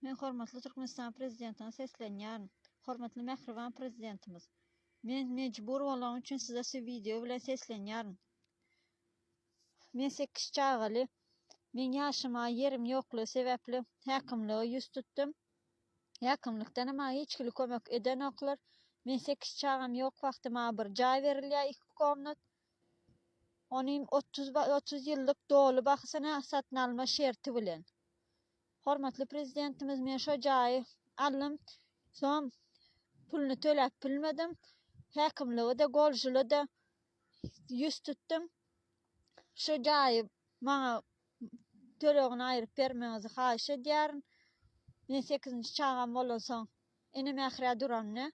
Men hormatly Türkmenistan prezidentine seslenýärin. Hormatly Mehriban prezidentimiz. Men mecbur bolan üçin size şu video bilen seslenýärin. Men 8 çagaly. Men ýaşyma yerim ýoklugy sebäpli häkimligi ýüz tutdum. Häkimlikden ama hiç kili kömek eden oklar. Men 8 çagam ýok wagtyma bir jaý berilýär 2 komnat. Onuň 30 ýyllyk dolu bahysyna satyn alma şerti bilen. Hormatly prezidentimiz, men şo jaý alym, soň pulny töläp bilmedim. Häkimligi de goljuly da ýüz tutdum. Şo jaý maňa tölegini aýryp bermeňizi haýyş edýärin. Men 8-nji çagam bolan soň ene mähre duranny.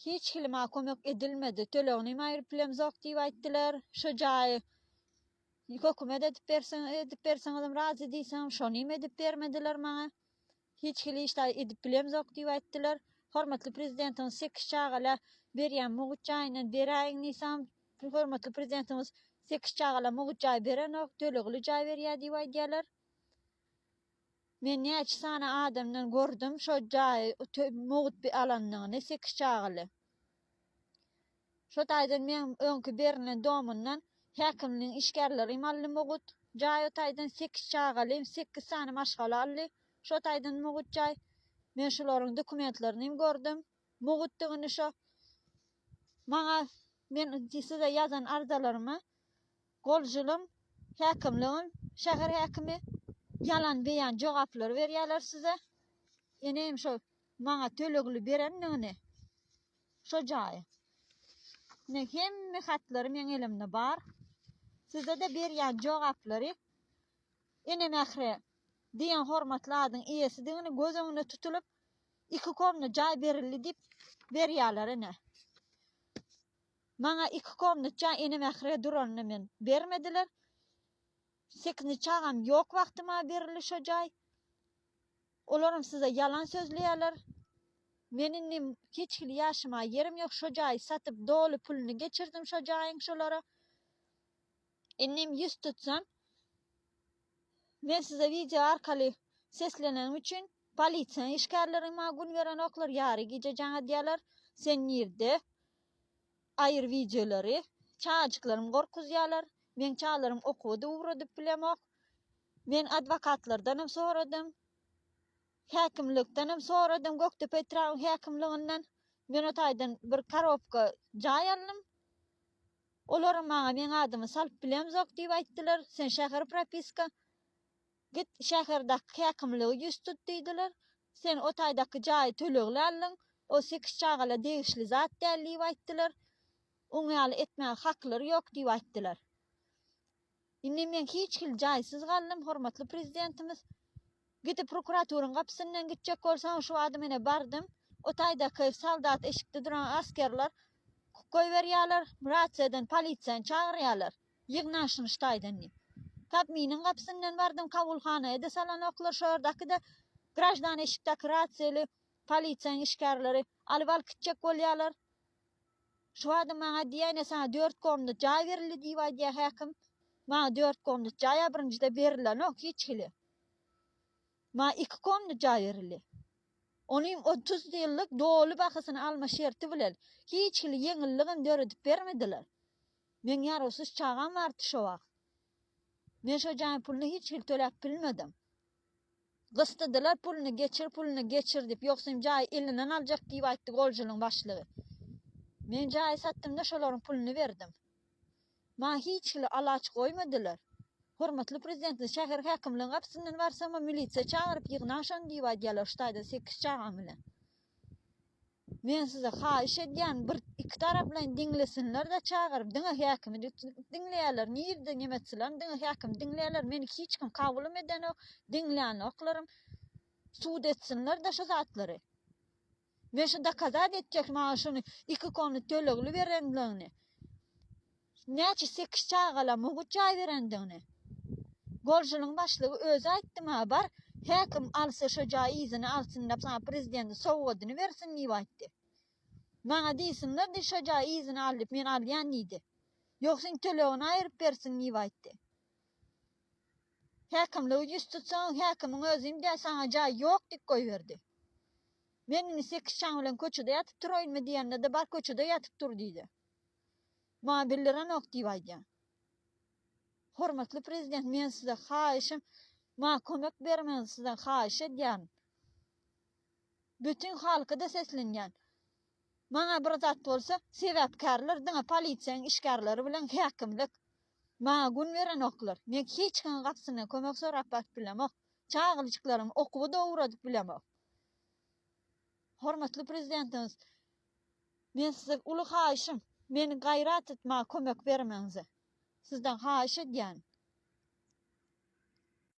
Hiç kili maňa kömek edilmedi. Tölegini aýryp bilemzok diýip aýtdylar. Şo jaý hökümet edip berseňizim razy diýsem, şonu edip bermediler maňa. Hiç kili işler edip bilemzok diýip aýtdylar. Hormatly prezidentimiz 8 çagala berýän mugut jaýyna beräýin diýsem, hormatly prezidentimiz 8 çagala mugut jaý berenok, tölegli jaý berýär diýip aýdýarlar. Men näçe sana adamdan gördüm şo jaý mugut alanlygyny 8 çagaly. Şo taýdan men öňkü berilen domundan häkimliň işgärleri mally mugut jaý taýdan 8 çagaly, 8 sany maşgala aldy. Şo taýdan mugut jaý. Men şolaryň dokumentlerini gördüm. Mugutdygyny şo. Maňa men size ýazan arzalarymı goljulum häkimligim, şäher häkimi yalan beýan jogaplar berýärler size. Enem şo maňa tölegli berenligini şo jaý. Ne hemme hatlary men elimde bar. Size de berýän jogaplary ene mähre diýen hormatly adyň iýesi diňini gözüňe tutulup 2 komnat jaý berildi dip berýärler ene. Maňa 2 komnat jaý ene mähre duranny men bermediler. 8-nji çagam ýok wagtyma berildi şo jaý. Olaryň size yalan sözleýärler. Menin hiç kili ýaşyma yerim ýok, şo jaý satyp dolu pulny geçirdim şo jaýyň şolara. Enem ýüz tutsam, men size video arkaly seslenem üçin polisiýa işgärleri maňa gün beren oklar ýary gije jaňa diýerler, sen nirde aýır videolary, çağajyklarymy gorkuzýarlar. Men çağlarym okuwdy uwradyp bilemok. Men adwokatlardanam soradym. Häkimlikdenem soradym, Göktepe Trawy häkimliginden. Men o taýdan bir karobka jaý aldym. Olar maňa men adymy salyp bilemzok diýip aýtdylar. Sen şäher propiska git şäherdaky häkimligi ýüz tut diýdiler. Sen o taýdaky jaý tölegli aldyň. O 8 çagala degişli zat däl diýip aýtdylar. Oňa ýaly etmäge haklary ýok diýip aýtdylar. Indi men hiç kil jaýsyz galdym, hormatly prezidentimiz. Gidip prokuraturyň gapysyndan gitjek bolsam şu adam ene bardym. O taýdaky saldat eşikde duran askerler koy berýärler, ratsiýadan polisiýany çagyrýarlar. Ýygnaşyny taýdan. Kabminiň gapysyndan bardym, kabulhanaya da salan oklar şoýardaky da grajdan eşikdeki ratsiýaly polisiýanyň işgärleri alyp gitjek bolýarlar. Şu adam maňa diýene sana 4 komnat jaý berildi diýip aýdýar häkim. Maňa 4 komnat jaý birinjide berilenok hiç kili. Ma 2 komnat jaý berildi. Onuň 30 ýyllyk dolu bahysyny alma şerti bilen hiç kili ýeňilligin döredip bermediler. Men ýarasyz çagam bardy şo wagt. Men şo jaý pulny hiç kili töläp bilmedim. Gystydylar pulny geçir dip, ýoksa jaý elinden aljak diýip aýtdy goljuluň başlygy. Men jaý satdym da şolaryň pulny berdim. Ma hiç kili alaç goýmadylar. Hormatly prezident, şäher häkimligiň gapysyndan barsam milisiýa çağıryp ýygnaşan diýip aýdýarlar şu taýda 8 çagam bilen. Men size haýyş edýän bir 2 tarap bilen diňlesinler da çağıryp diňe häkimi diňleýärler. Nirde nimetçiler diňe häkim diňleýärler. Meni hiç kim kabul eden ok, diňleýän oklarym suud etsinler da şu zatlary. Men şu dakazat etjek maňa şunu 2 komnat tölegli berenligini. Näçe 8 çagala mugut jaý berendigini. Goljuluň başlygy özü aýtdy ma bar, häkim alsa şo jaý izini alsyn dep sana prezident sowgadyny bersin diýip aýtdy. Maňa diýsinler de şo jaý izini alyp men alýan diýdi. Ýoksa tölegini aýryp bersin diýip aýtdy. Häkimligi yüz tutsaň, häkimiň özüm de sana jaý ýok diýip goýberdi. Men indi 8 şaň bilen köçede ýatyp turaýynmy diýende de bar köçede ýatyp dur diýdi. Maňa bildiren ok diýip aýdýan. Hormatly prezident, men size haýyşym, maňa kömek bermeňiz sizden haýyş edýän. Bütün halka da seslenýän. Maňa bir zat bolsa, sebäpkärler diňe polisiýanyň işgärleri bilen häkimlik maňa gün beren oklar. Men hiç kim gapsyna kömek sorap bak bilemok. Çağılıçlarym okuwy dowradyp bilemok. Hormatly prezidentimiz, men size uly haýyşym, meni gaýrat et, maňa kömek bermeňiz. Sizden haýyş edýän.